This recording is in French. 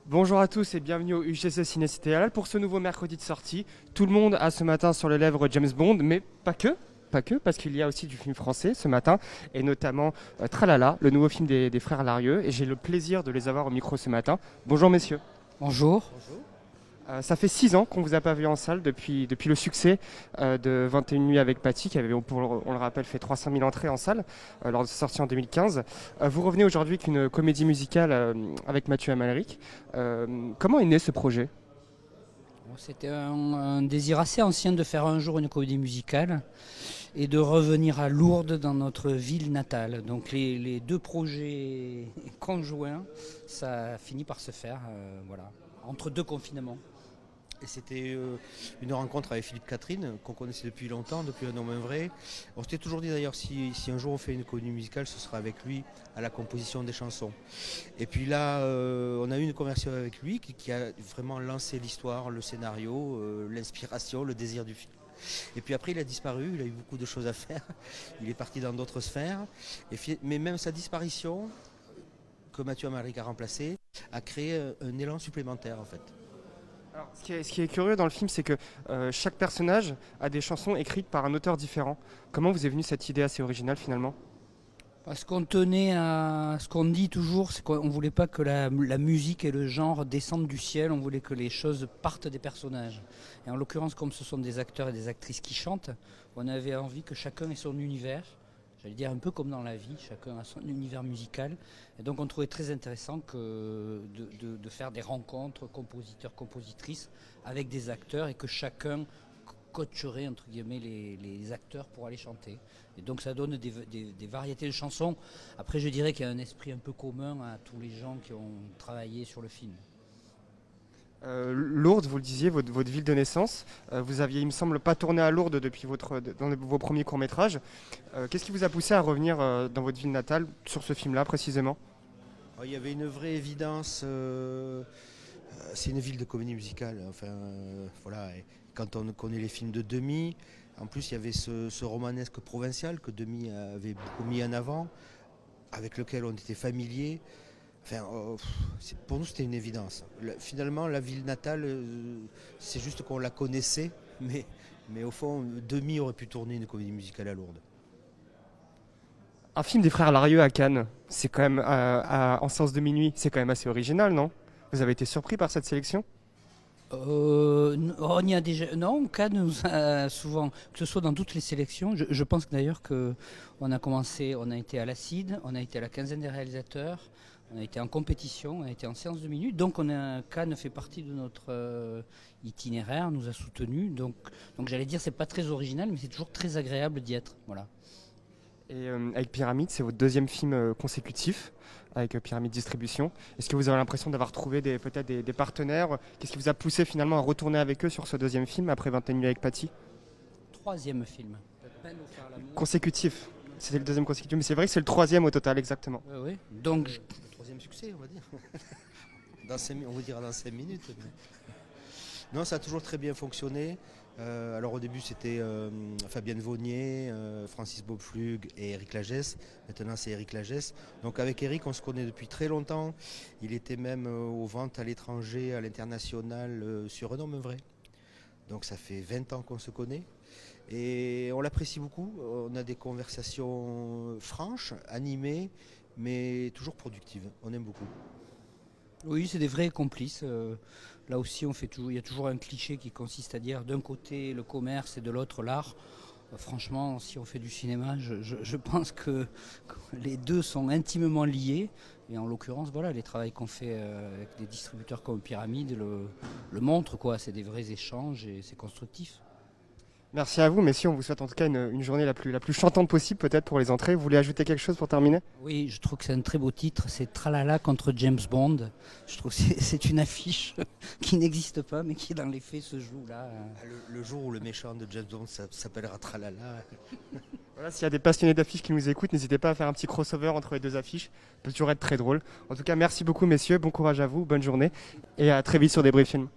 Bonjour à tous et bienvenue au UGC Ciné Cité Halal pour ce nouveau mercredi de sortie. Tout le monde a ce matin sur les lèvres James Bond, mais pas que, parce qu'il y a aussi du film français ce matin, et notamment Tralala, le nouveau film des frères Larieux, et j'ai le plaisir de les avoir au micro ce matin. Bonjour messieurs. Bonjour. Ça fait 6 ans qu'on ne vous a pas vu en salle depuis le succès de 21 nuits avec Patty, qui avait, on le rappelle, fait 300 000 entrées en salle lors de sa sortie en 2015. Vous revenez aujourd'hui avec une comédie musicale avec Mathieu Amalric. Comment est né ce projet? C'était un désir assez ancien de faire un jour une comédie musicale et de revenir à Lourdes dans notre ville natale. Donc les deux projets conjoints, ça a fini par se faire voilà, entre deux confinements. Et c'était une rencontre avec Philippe Catherine, qu'on connaissait depuis longtemps, depuis Un homme un vrai. On s'était toujours dit d'ailleurs, si un jour on fait une comédie musicale, ce sera avec lui à la composition des chansons. Et puis là, on a eu une conversation avec lui qui a vraiment lancé l'histoire, le scénario, l'inspiration, le désir du film. Et puis après, il a disparu, il a eu beaucoup de choses à faire. Il est parti dans d'autres sphères. Mais même sa disparition, que Mathieu Amalric a remplacé, a créé un élan supplémentaire en fait. Alors, ce qui est curieux dans le film, c'est que chaque personnage a des chansons écrites par un auteur différent. Comment vous est venue cette idée assez originale finalement? Parce qu'on tenait à ce qu'on dit toujours, c'est qu'on ne voulait pas que la musique et le genre descendent du ciel, on voulait que les choses partent des personnages. Et en l'occurrence, comme ce sont des acteurs et des actrices qui chantent, on avait envie que chacun ait son univers. J'allais dire un peu comme dans la vie, chacun a son univers musical. Et donc on trouvait très intéressant de faire des rencontres compositeurs-compositrices avec des acteurs et que chacun coacherait entre guillemets les acteurs pour aller chanter. Et donc ça donne des variétés de chansons. Après je dirais qu'il y a un esprit un peu commun à tous les gens qui ont travaillé sur le film. Lourdes, vous le disiez, votre ville de naissance. Vous aviez, il me semble, pas tourné à Lourdes depuis dans vos premiers courts-métrages. Qu'est-ce qui vous a poussé à revenir dans votre ville natale sur ce film-là précisément? Il y avait une vraie évidence. C'est une ville de comédie musicale. Enfin, voilà. Et quand on connaît les films de Demy, en plus il y avait ce romanesque provincial que Demy avait beaucoup mis en avant, avec lequel on était familier. Enfin, pour nous c'était une évidence. Finalement, la ville natale, c'est juste qu'on la connaissait, mais au fond, Demy aurait pu tourner une comédie musicale à Lourdes. Un film des frères Larieux à Cannes, c'est quand même en séance de minuit, c'est quand même assez original, non? Vous avez été surpris par cette sélection? On y a déjà. Non, Cannes nous a souvent, que ce soit dans toutes les sélections. Je pense d'ailleurs que on a commencé, on a été à l'Acide, on a été à la quinzaine des réalisateurs, on a été en compétition, on a été en séance de minutes. Donc Cannes fait partie de notre itinéraire, nous a soutenus. Donc j'allais dire c'est pas très original, mais c'est toujours très agréable d'y être. Voilà. Et avec Pyramide, c'est votre deuxième film consécutif avec Pyramide Distribution. Est-ce que vous avez l'impression d'avoir trouvé peut-être des partenaires? Qu'est-ce qui vous a poussé finalement à retourner avec eux sur ce deuxième film après 21 nuits avec Patty? Troisième film. Peine au faire l'amour. Consécutif. C'était le deuxième consécutif, mais c'est vrai que c'est le troisième au total, exactement. Oui. Donc Le troisième succès, on va dire. On va dire dans 5 minutes. Non, ça a toujours très bien fonctionné. Alors au début c'était Fabienne Vonnier, Francis Beauflug et Éric Lagesse. Maintenant c'est Éric Lagesse. Donc avec Éric on se connaît depuis très longtemps. Il était même aux ventes à l'étranger, à l'international sur Un homme un vrai. Donc ça fait 20 ans qu'on se connaît. Et on l'apprécie beaucoup. On a des conversations franches, animées, mais toujours productives. On aime beaucoup. oui, c'est des vrais complices. Là aussi, il y a toujours un cliché qui consiste à dire d'un côté le commerce et de l'autre l'art. Franchement, si on fait du cinéma, je pense que les deux sont intimement liés. Et en l'occurrence, voilà, les travaux qu'on fait avec des distributeurs comme Pyramide le montrent, quoi. C'est des vrais échanges et c'est constructif. Merci à vous, messieurs. On vous souhaite en tout cas une journée la plus chantante possible, peut-être pour les entrées. Vous voulez ajouter quelque chose pour terminer? Oui, je trouve que c'est un très beau titre. C'est Tralala contre James Bond. Je trouve que c'est une affiche qui n'existe pas, mais qui dans les faits se joue là. Le jour où le méchant de James Bond s'appellera Tralala. Voilà, s'il y a des passionnés d'affiches qui nous écoutent, n'hésitez pas à faire un petit crossover entre les deux affiches. Ça peut toujours être très drôle. En tout cas, merci beaucoup, messieurs. Bon courage à vous, bonne journée. Et à très vite sur des Débrief Film.